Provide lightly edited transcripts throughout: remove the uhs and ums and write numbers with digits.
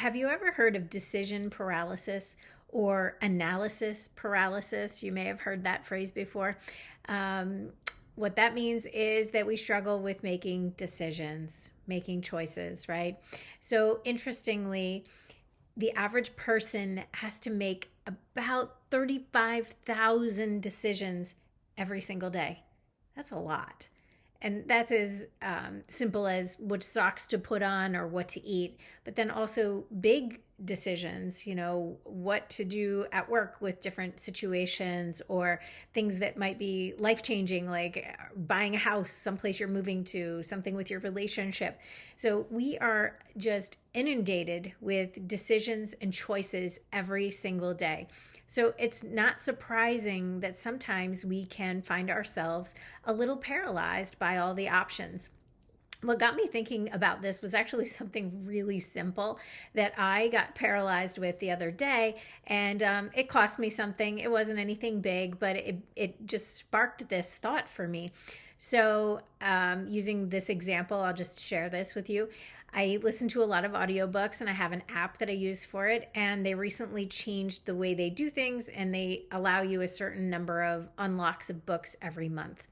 have you ever heard of decision paralysis or analysis paralysis? You may have heard that phrase before. Um, what that means is that we struggle with making decisions, making choices, right? So, interestingly, the average person has to make about 35,000 decisions every single day. That's a lot. And that's as simple as which socks to put on or what to eat, but then also big decisions, what to do at work with different situations or things that might be life changing, like buying a house, someplace you're moving to, something with your relationship. So we are just inundated with decisions and choices every single day. So it's not surprising that sometimes we can find ourselves a little paralyzed by all the options. What got me thinking about this was actually something really simple that I got paralyzed with the other day, and it cost me something. It wasn't anything big, but it just sparked this thought for me. So, using this example, I'll just share this with you. I listen to a lot of audiobooks and I have an app that I use for it. And they recently changed the way they do things and they allow you a certain number of unlocks of books every month.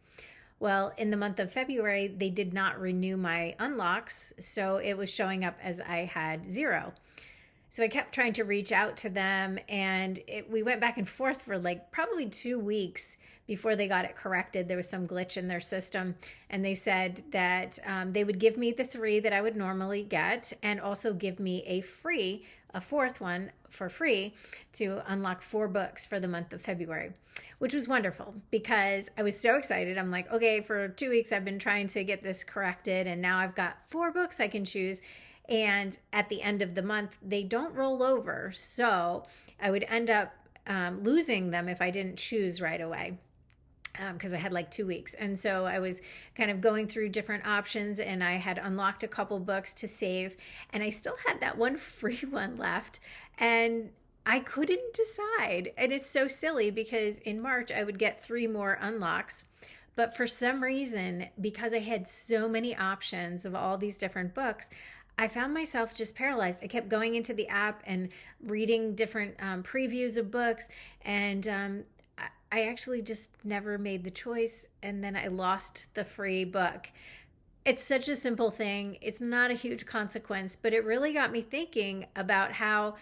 Well, in the month of February, they did not renew my unlocks. So it was showing up as I had 0. So I kept trying to reach out to them and we went back and forth for like probably 2 weeks before they got it corrected. There was some glitch in their system and they said that they would give me the 3 that I would normally get and also give me a 4th one for free to unlock 4 books for the month of February, which was wonderful because I was so excited. I'm like, okay, for 2 weeks I've been trying to get this corrected and now I've got 4 books I can choose. And at the end of the month, they don't roll over. So I would end up losing them if I didn't choose right away because I had like 2 weeks. And so I was kind of going through different options and I had unlocked a couple books to save. And I still had that one free one left. And I couldn't decide. And it's so silly because in March, I would get 3 more unlocks. But for some reason, because I had so many options of all these different books, I found myself just paralyzed. I kept going into the app and reading different previews of books, and I actually just never made the choice, and then I lost the free book. It's such a simple thing. It's not a huge consequence, but it really got me thinking about how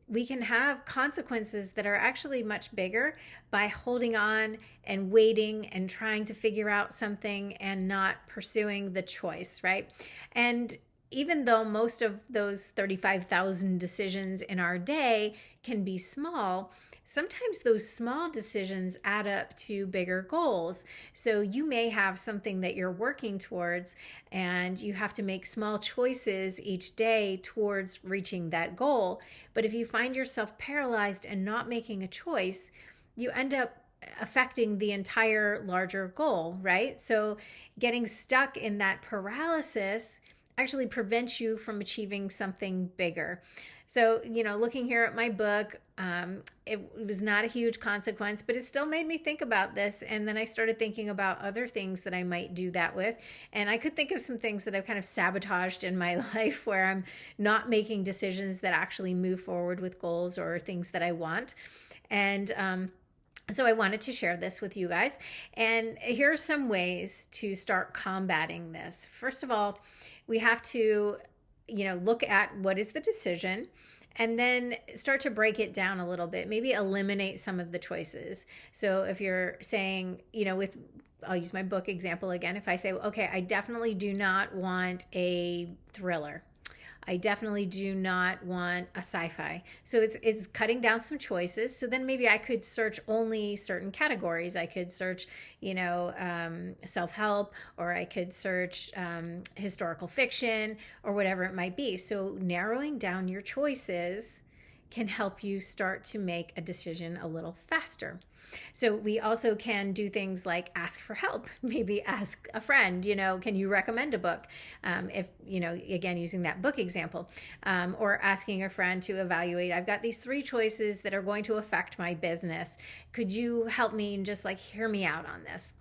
we can have consequences that are actually much bigger by holding on and waiting and trying to figure out something and not pursuing the choice, right? And even though most of those 35,000 decisions in our day can be small, sometimes those small decisions add up to bigger goals. So you may have something that you're working towards and you have to make small choices each day towards reaching that goal. But if you find yourself paralyzed and not making a choice, you end up affecting the entire larger goal, right? So getting stuck in that paralysis actually prevents you from achieving something bigger. So, looking here at my book, it was not a huge consequence, but it still made me think about this. And then I started thinking about other things that I might do that with. And I could think of some things that I've kind of sabotaged in my life where I'm not making decisions that actually move forward with goals or things that I want. And, so I wanted to share this with you guys. And here are some ways to start combating this. First of all, we have to, look at what is the decision and then start to break it down a little bit, maybe eliminate some of the choices. So if you're saying, I'll use my book example again. If I say, okay, I definitely do not want a thriller. I definitely do not want a sci-fi. So it's cutting down some choices. So then maybe I could search only certain categories. I could search, self-help, or I could search historical fiction, or whatever it might be. So narrowing down your choices can help you start to make a decision a little faster. So we also can do things like ask for help, maybe ask a friend, can you recommend a book? If, again, using that book example, or asking a friend to evaluate, I've got these 3 choices that are going to affect my business. Could you help me and just hear me out on this?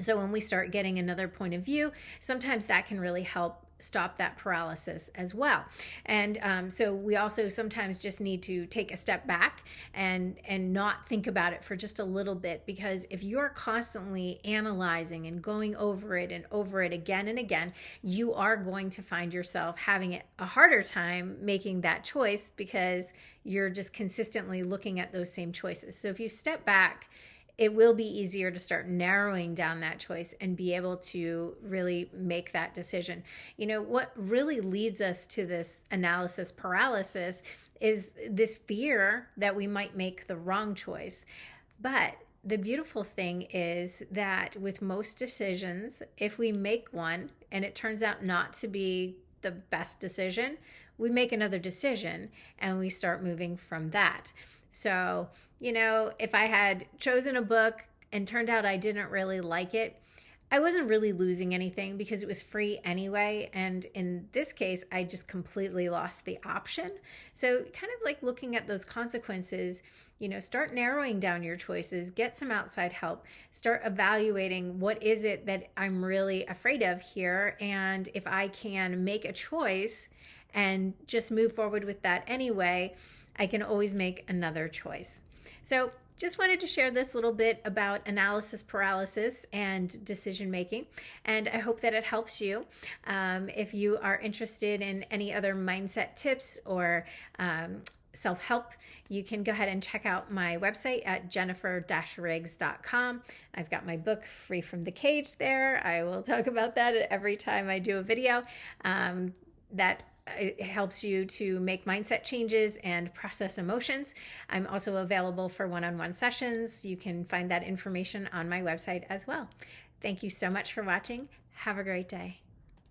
So when we start getting another point of view, sometimes that can really help stop that paralysis as well. And so we also sometimes just need to take a step back and not think about it for just a little bit, because if you're constantly analyzing and going over it and over it again and again, you are going to find yourself having a harder time making that choice because you're just consistently looking at those same choices. So if you step back, it will be easier to start narrowing down that choice and be able to really make that decision. You know, what really leads us to this analysis paralysis is this fear that we might make the wrong choice. But the beautiful thing is that with most decisions, if we make one and it turns out not to be the best decision, we make another decision and we start moving from that. So, you know, if I had chosen a book and turned out I didn't really like it, I wasn't really losing anything because it was free anyway. And in this case, I just completely lost the option. So kind of like looking at those consequences, you know, start narrowing down your choices, get some outside help, start evaluating what is it that I'm really afraid of here. And if I can make a choice and just move forward with that anyway, I can always make another choice. So just wanted to share this little bit about analysis paralysis and decision making, and I hope that it helps you. If you are interested in any other mindset tips or self-help, you can go ahead and check out my website at jennifer-riggs.com. I've got my book, Free from the Cage, there. I will talk about that every time I do a video. That it helps you to make mindset changes and process emotions. I'm also available for one-on-one sessions. You can find that information on my website as well. Thank you so much for watching. Have a great day.